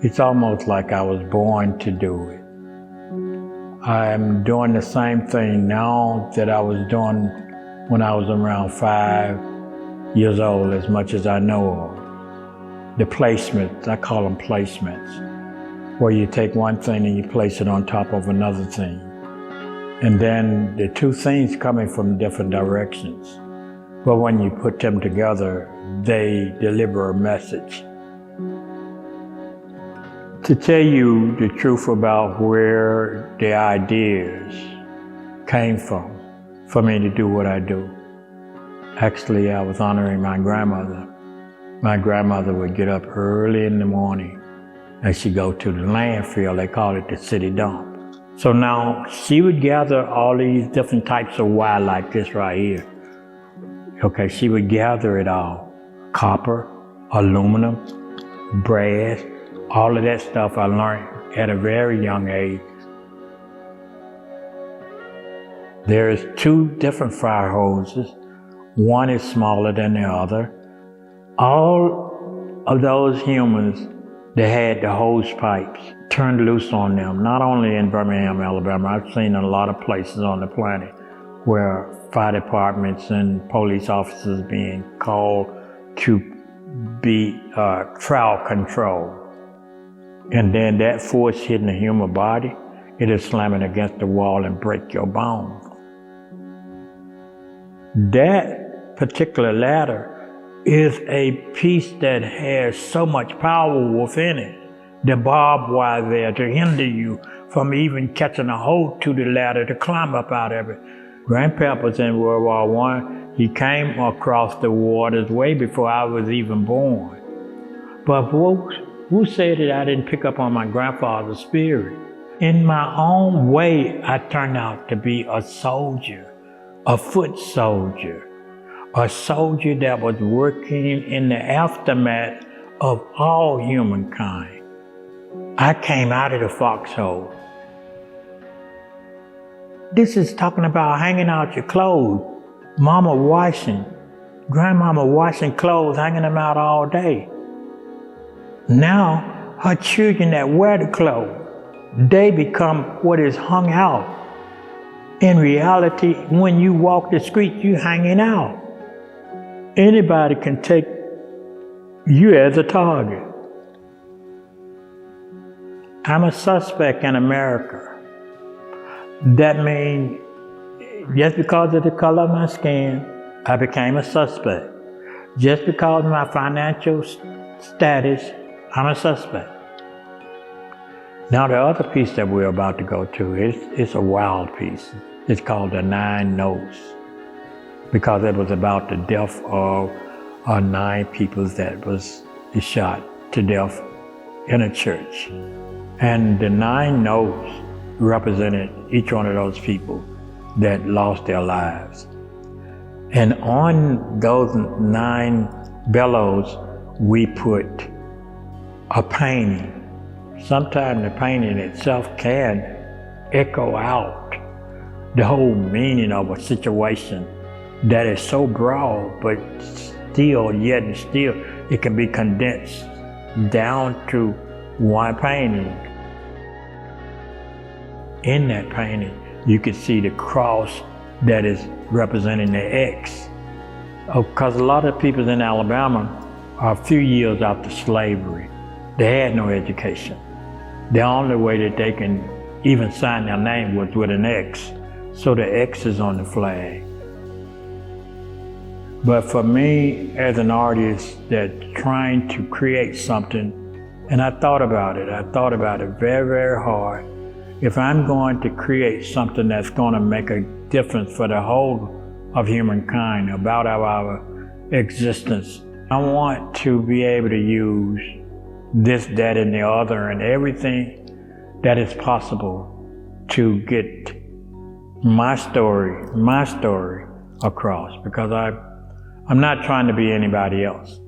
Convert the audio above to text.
It's almost like I was born to do it. I'm doing the same thing now that I was doing when I was around 5 years old, as much as I know of. The placements, I call them placements, where you take one thing and you place it on top of another thing. And then the two things coming from different directions. But when you put them together, they deliver a message. To tell you the truth about where the ideas came from for me to do what I do. Actually, I was honoring my grandmother. My grandmother would get up early in the morning and she'd go to the landfill, they call it the city dump. So now she would gather all these different types of wire like this right here. Okay, she would gather it all. Copper, aluminum, brass, all of that stuff I learned at a very young age. There's two different fire hoses. One is smaller than the other. All of those humans that had the hose pipes turned loose on them, not only in Birmingham, Alabama. I've seen a lot of places on the planet where fire departments and police officers being called to be crowd control. And then that force hitting the human body, it'll slam it against the wall and break your bones. That particular ladder is a piece that has so much power within it. The barbed wire there to hinder you from even catching a hold to the ladder to climb up out of it. Grandpa was in World War I. He came across the waters way before I was even born. But who said that I didn't pick up on my grandfather's spirit? In my own way, I turned out to be a soldier, a foot soldier, a soldier that was working in the aftermath of all humankind. I came out of the foxhole. This is talking about hanging out your clothes, mama washing, grandmama washing clothes, hanging them out all day. Now, her children that wear the clothes, they become what is hung out. In reality, when you walk the street, you hanging out. Anybody can take you as a target. I'm a suspect in America. That means just because of the color of my skin, I became a suspect. Just because of my financial status, I'm a suspect. Now the other piece that we're about to go to is a wild piece. It's called the 9 Notes, because it was about the death of 9 people that was shot to death in a church. And the 9 Notes represented each one of those people that lost their lives. And on those 9 bellows, we put a painting. Sometimes the painting itself can echo out the whole meaning of a situation that is so broad, but still, it can be condensed down to one painting. In that painting, you can see the cross that is representing the X. Because a lot of people in Alabama are a few years after slavery. They had no education. The only way that they can even sign their name was with an X. So the X is on the flag. But for me, as an artist that's trying to create something, and I thought about it very, very hard. If I'm going to create something that's going to make a difference for the whole of humankind, about our existence, I want to be able to use this, that, and the other, and everything that is possible to get my story across, because I'm not trying to be anybody else.